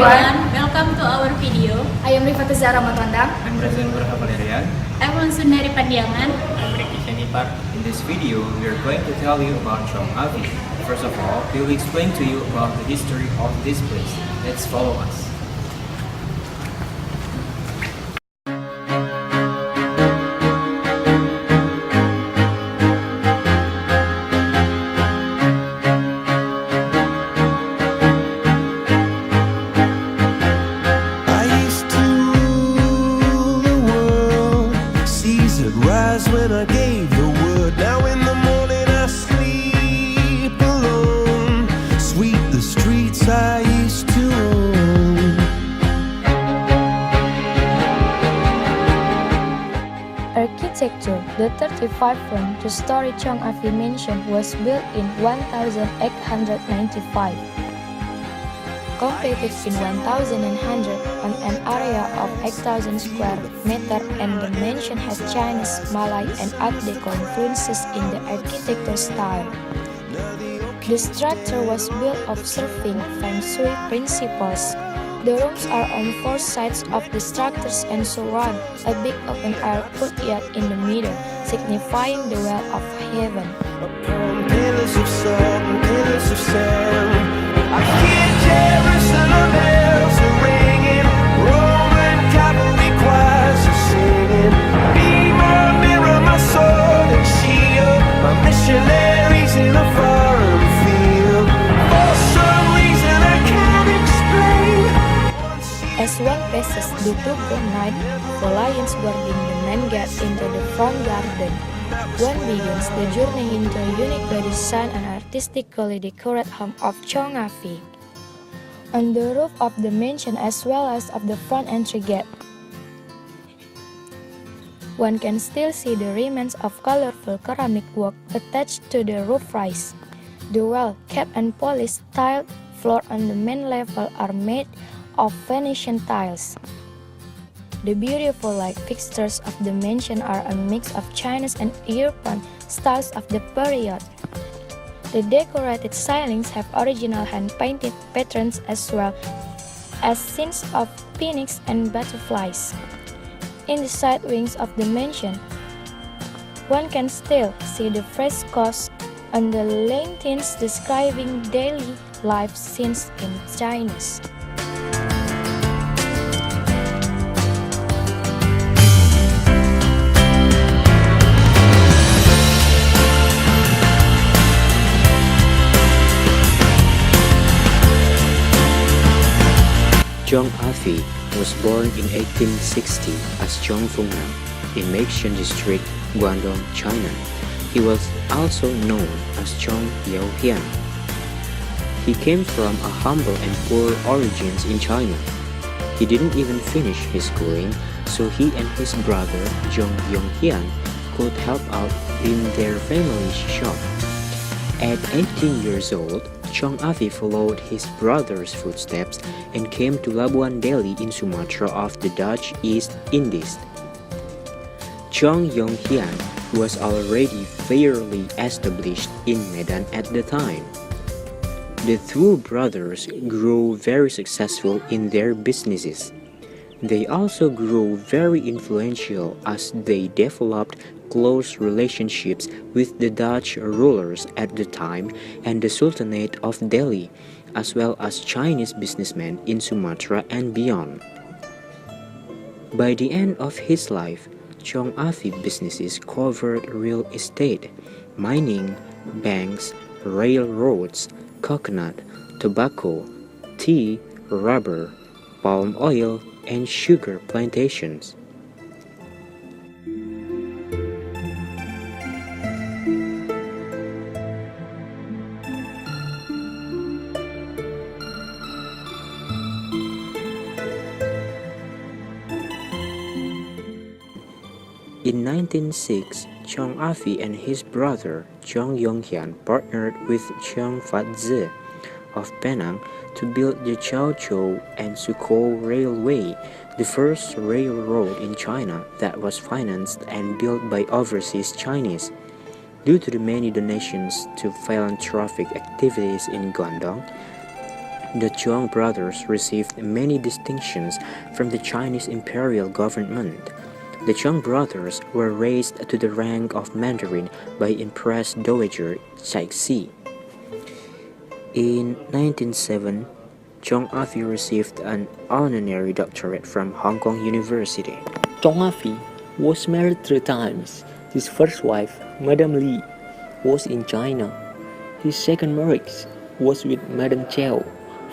everyone, welcome to our video. I am Rifat Zara Matandang. I'm Razan Valerian. I'm Sundari Pandiangan. I'm Ricky Shanipar. In this video, we are going to tell you about Tjong Avi. First of all, we will explain to you about the history of this place. Let's follow us. When I gave the word, now in the morning I sleep alone. Sweep the streets I used to own. Architecture. The 35-story Tjong Avi Mansion was built in 1895. Completed in 1900 on an area of 8,000 square meter, and the mansion has Chinese, Malay, and Art Deco influences in the architecture style. The structure was built observing Feng Shui principles. The rooms are on four sides of the structures and surround a big open-air courtyard in the middle, signifying the well of heaven. Pillars of salt and pillars of sand, I hear Jerusalem bells are ringing, Roman cavalry choirs are singing. Be my mirror, my sword and shield, my missionaries in a foreign field. For some reason I can't explain. As one passes the Duke night, the lions guarding the main gate into the front garden. One begins the journey into a uniquely designed and artistically decorated home of Tjong Avi. On the roof of the mansion as well as of the front entry gate, one can still see the remains of colorful ceramic work attached to the roof rise. The well-kept and polished tiled floor on the main level are made of Venetian tiles. The beautiful light fixtures of the mansion are a mix of Chinese and European styles of the period. The decorated ceilings have original hand-painted patterns as well as scenes of phoenix and butterflies. In the side wings of the mansion, one can still see the frescoes on the lanterns describing daily life scenes in Chinese. Tjong Avi was born in 1860 as Tjong Fungnam in Meixian District, Guangdong, China. He was also known as Tjong Yaohian. He came from a humble and poor origins in China. He didn't even finish his schooling, so he and his brother Tjong Yonghian could help out in their family's shop. At 18 years old, Tjong Avi followed his brother's footsteps and came to Labuan Delhi in Sumatra of the Dutch East Indies. Tjong Yonghian was already fairly established in Medan at the time. The two brothers grew very successful in their businesses. They also grew very influential as they developed close relationships with the Dutch rulers at the time and the Sultanate of Delhi, as well as Chinese businessmen in Sumatra and beyond. By the end of his life, Tjong Avi businesses covered real estate, mining, banks, railroads, coconut, tobacco, tea, rubber, palm oil, and sugar plantations. In 1906, Tjong Avi and his brother Tjong Yonghian partnered with Tjong Fatze of Penang to build the Chaozhou and Sukou Railway, the first railroad in China that was financed and built by overseas Chinese. Due to the many donations to philanthropic activities in Guangdong, The Tjong brothers received many distinctions from the Chinese imperial government. The Tjong brothers were raised to the rank of Mandarin by Empress Dowager Cixi. In 1907, Tjong Afi received an honorary doctorate from Hong Kong University. Tjong Afi was married 3 times. His first wife, Madame Li, was in China. His second marriage was with Madame Chao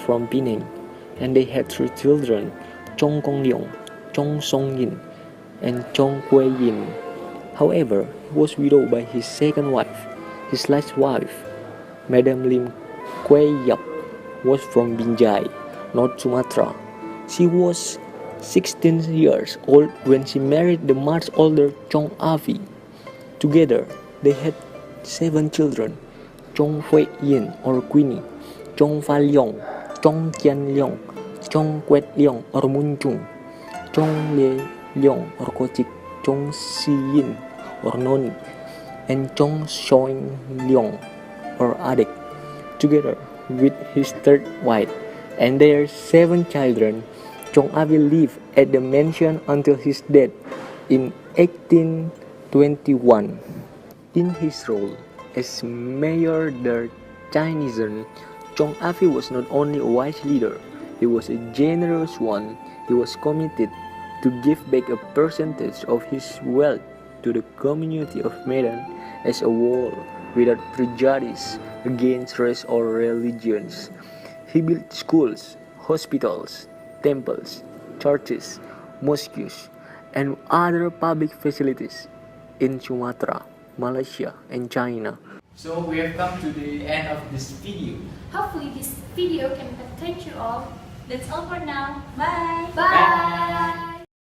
from Penang, and they had 3 children, Chong Kong Leong, Chong Song Yin, and Chong Kuei Yin. However, he was widowed by his second wife. His last wife, Madame Lim Kuei Yap, was from Binjai, North Sumatra. She was 16 years old when she married the much older Chong Afi. Together, they had 7 children, Chong Hui Yin or Queenie, Chong Fa Leong, Chong Tian Leong, Chong Quet Leong or Mun Chung, Chong Le Leong or Kochik, Chong Si Yin or Noni, and Chong Shoing Leong or Adik, together with his third wife and their 7 children. Chong Afi lived at the mansion until his death in 1821. In his role as mayor der Chinesen, Chong Afi was not only a wise leader, he was a generous one. He was committed to give back a percentage of his wealth to the community of Medan as a whole, without prejudice against race or religions. He built schools, hospitals, temples, churches, mosques, and other public facilities in Sumatra, Malaysia, and China. So we have come to the end of this video. Hopefully this video can entertain you all. That's all for now. Bye! Bye!